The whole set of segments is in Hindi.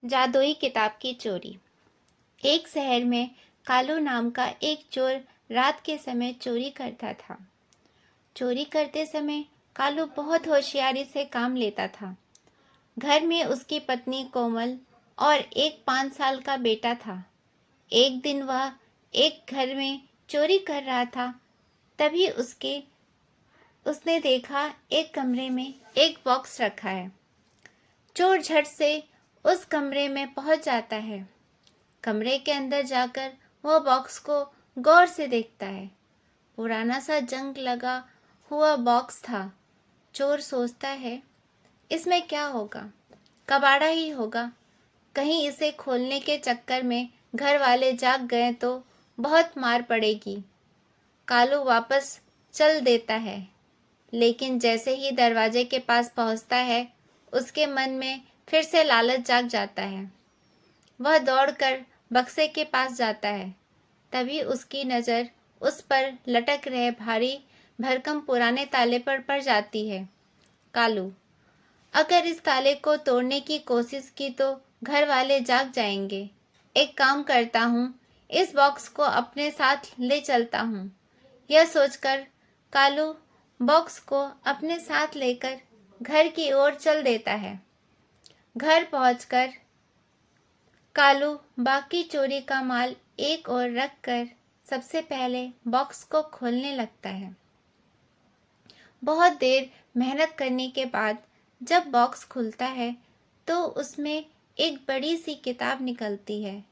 जादुई किताब की चोरी। एक शहर में कालू नाम का एक चोर रात के समय चोरी करता था। चोरी करते समय कालू बहुत होशियारी से काम लेता था। घर में उसकी पत्नी कोमल और एक 5 साल का बेटा था। एक दिन वह एक घर में चोरी कर रहा था। तभी उसने देखा एक कमरे में एक बॉक्स रखा है। चोर झट से उस कमरे में पहुंच जाता है। कमरे के अंदर जाकर वह बॉक्स को गौर से देखता है। पुराना सा जंग लगा हुआ बॉक्स था। चोर सोचता है, इसमें क्या होगा? कबाड़ा ही होगा। कहीं इसे खोलने के चक्कर में घर वाले जाग गए तो बहुत मार पड़ेगी। कालू वापस चल देता है, लेकिन जैसे ही दरवाजे के पास पहुंचता है, उसके मन में फिर से लालच जाग जाता है। वह दौड़कर बक्से के पास जाता है। तभी उसकी नज़र उस पर लटक रहे भारी भरकम पुराने ताले पर पड़ जाती है। कालू, अगर इस ताले को तोड़ने की कोशिश की तो घर वाले जाग जाएंगे। एक काम करता हूँ, इस बॉक्स को अपने साथ ले चलता हूँ। यह सोचकर कालू बॉक्स को अपने साथ लेकर घर की ओर चल देता है। घर पहुंचकर कालू बाकी चोरी का माल एक ओर रखकर सबसे पहले बॉक्स को खोलने लगता है। बहुत देर मेहनत करने के बाद जब बॉक्स खुलता है तो उसमें एक बड़ी सी किताब निकलती है।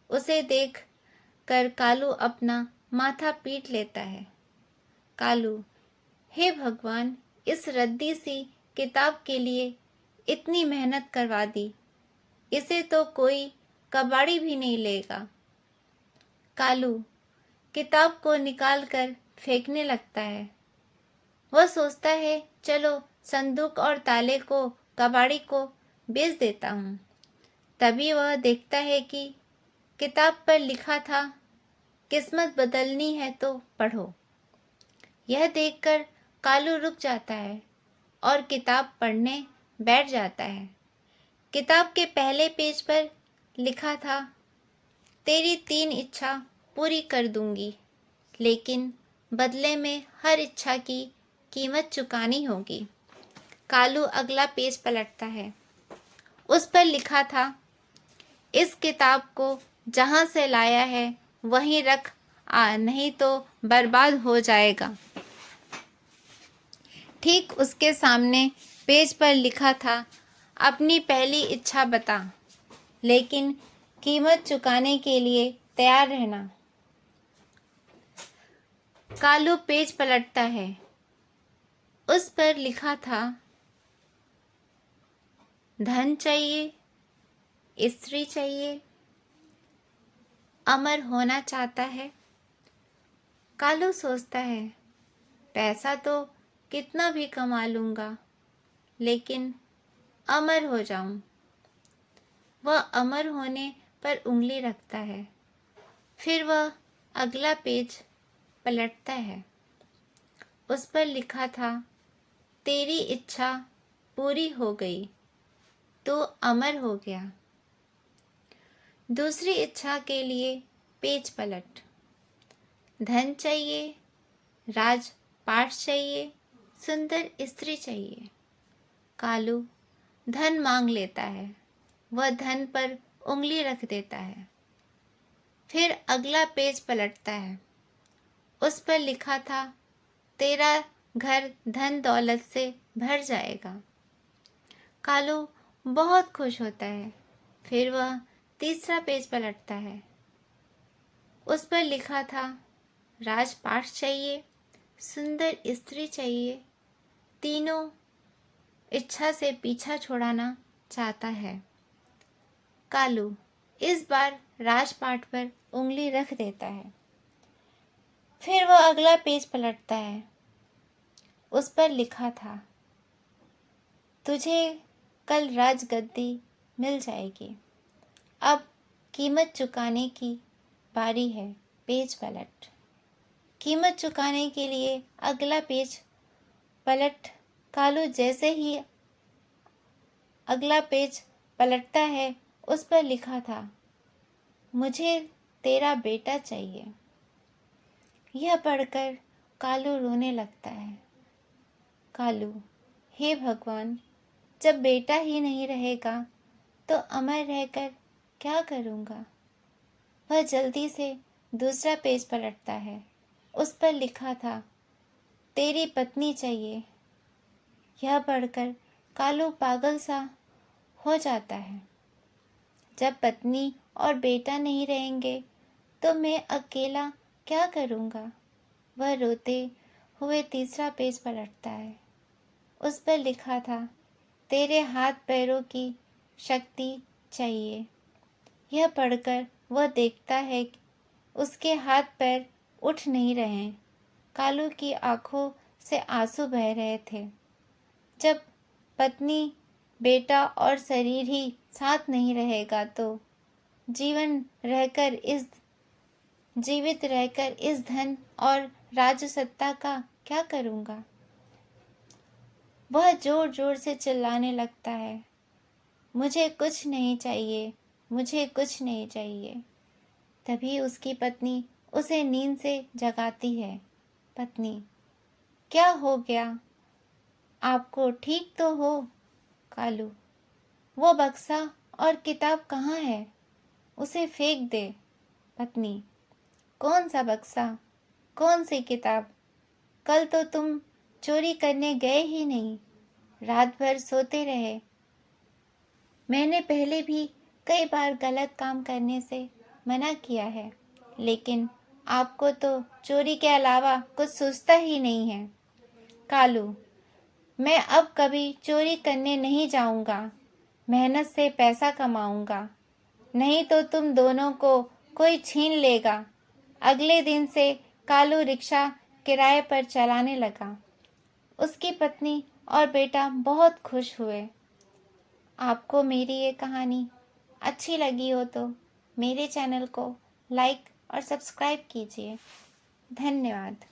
उसे देख कर कालू अपना माथा पीट लेता है। कालू, हे भगवान, इस रद्दी सी किताब के लिए इतनी मेहनत करवा दी। इसे तो कोई कबाड़ी भी नहीं लेगा। कालू किताब को निकाल कर फेंकने लगता है। वह सोचता है, चलो संदूक और ताले को कबाड़ी को बेच देता हूँ। तभी वह देखता है कि किताब पर लिखा था, किस्मत बदलनी है तो पढ़ो। यह देखकर कालू रुक जाता है और किताब पढ़ने बैठ जाता है। किताब के पहले पेज पर लिखा था, तेरी 3 इच्छा पूरी कर दूंगी, लेकिन बदले में हर इच्छा की कीमत चुकानी होगी। कालू अगला पेज पलटता है। उस पर लिखा था, इस किताब को जहाँ से लाया है वहीं रख आ, नहीं तो बर्बाद हो जाएगा। ठीक उसके सामने पेज पर लिखा था, अपनी पहली इच्छा बता, लेकिन कीमत चुकाने के लिए तैयार रहना। कालू पेज पलटता है। उस पर लिखा था, धन चाहिए, स्त्री चाहिए, अमर होना चाहता है। कालू सोचता है, पैसा तो कितना भी कमा लूँगा, लेकिन अमर हो जाऊं। वह अमर होने पर उंगली रखता है। फिर वह अगला पेज पलटता है। उस पर लिखा था, तेरी इच्छा पूरी हो गई, तू अमर हो गया। दूसरी इच्छा के लिए पेज पलट। धन चाहिए, राजपाट चाहिए, सुंदर स्त्री चाहिए। कालू धन मांग लेता है। वह धन पर उंगली रख देता है। फिर अगला पेज पलटता है। उस पर लिखा था, तेरा घर धन दौलत से भर जाएगा। कालू बहुत खुश होता है। फिर वह तीसरा पेज पलटता है। उस पर लिखा था, राजपाट चाहिए, सुंदर स्त्री चाहिए, तीनों इच्छा से पीछा छुड़ाना चाहता है। कालू इस बार राजपाट पर उंगली रख देता है। फिर वह अगला पेज पलटता है। उस पर लिखा था, तुझे कल राजगद्दी मिल जाएगी। अब कीमत चुकाने की बारी है। पेज पलट। कीमत चुकाने के लिए अगला पेज पलट। कालू जैसे ही अगला पेज पलटता है, उस पर लिखा था, मुझे तेरा बेटा चाहिए। यह पढ़कर कालू रोने लगता है। कालू, हे भगवान, जब बेटा ही नहीं रहेगा तो अमर रहकर क्या करूँगा। वह जल्दी से दूसरा पेज पलटता है। उस पर लिखा था, तेरी पत्नी चाहिए। यह पढ़कर कालू पागल सा हो जाता है। जब पत्नी और बेटा नहीं रहेंगे तो मैं अकेला क्या करूँगा। वह रोते हुए तीसरा पेज पलटता है। उस पर लिखा था, तेरे हाथ पैरों की शक्ति चाहिए। यह पढ़कर वह देखता है कि उसके हाथ पैर उठ नहीं रहे। कालू की आंखों से आंसू बह रहे थे। जब पत्नी, बेटा और शरीर ही साथ नहीं रहेगा तो जीवित रहकर इस धन और राजसत्ता का क्या करूँगा। वह जोर जोर से चिल्लाने लगता है, मुझे कुछ नहीं चाहिए, मुझे कुछ नहीं चाहिए। तभी उसकी पत्नी उसे नींद से जगाती है। पत्नी, क्या हो गया, आपको ठीक तो हो। कालू, वो बक्सा और किताब कहाँ है, उसे फेंक दे। पत्नी, कौन सा बक्सा, कौन सी किताब, कल तो तुम चोरी करने गए ही नहीं, रात भर सोते रहे। मैंने पहले भी कई बार गलत काम करने से मना किया है, लेकिन आपको तो चोरी के अलावा कुछ सूझता ही नहीं है। कालू, मैं अब कभी चोरी करने नहीं जाऊंगा, मेहनत से पैसा कमाऊंगा, नहीं तो तुम दोनों को कोई छीन लेगा। अगले दिन से कालू रिक्शा किराए पर चलाने लगा। उसकी पत्नी और बेटा बहुत खुश हुए। आपको मेरी ये कहानी अच्छी लगी हो तो मेरे चैनल को लाइक और सब्सक्राइब कीजिए। धन्यवाद।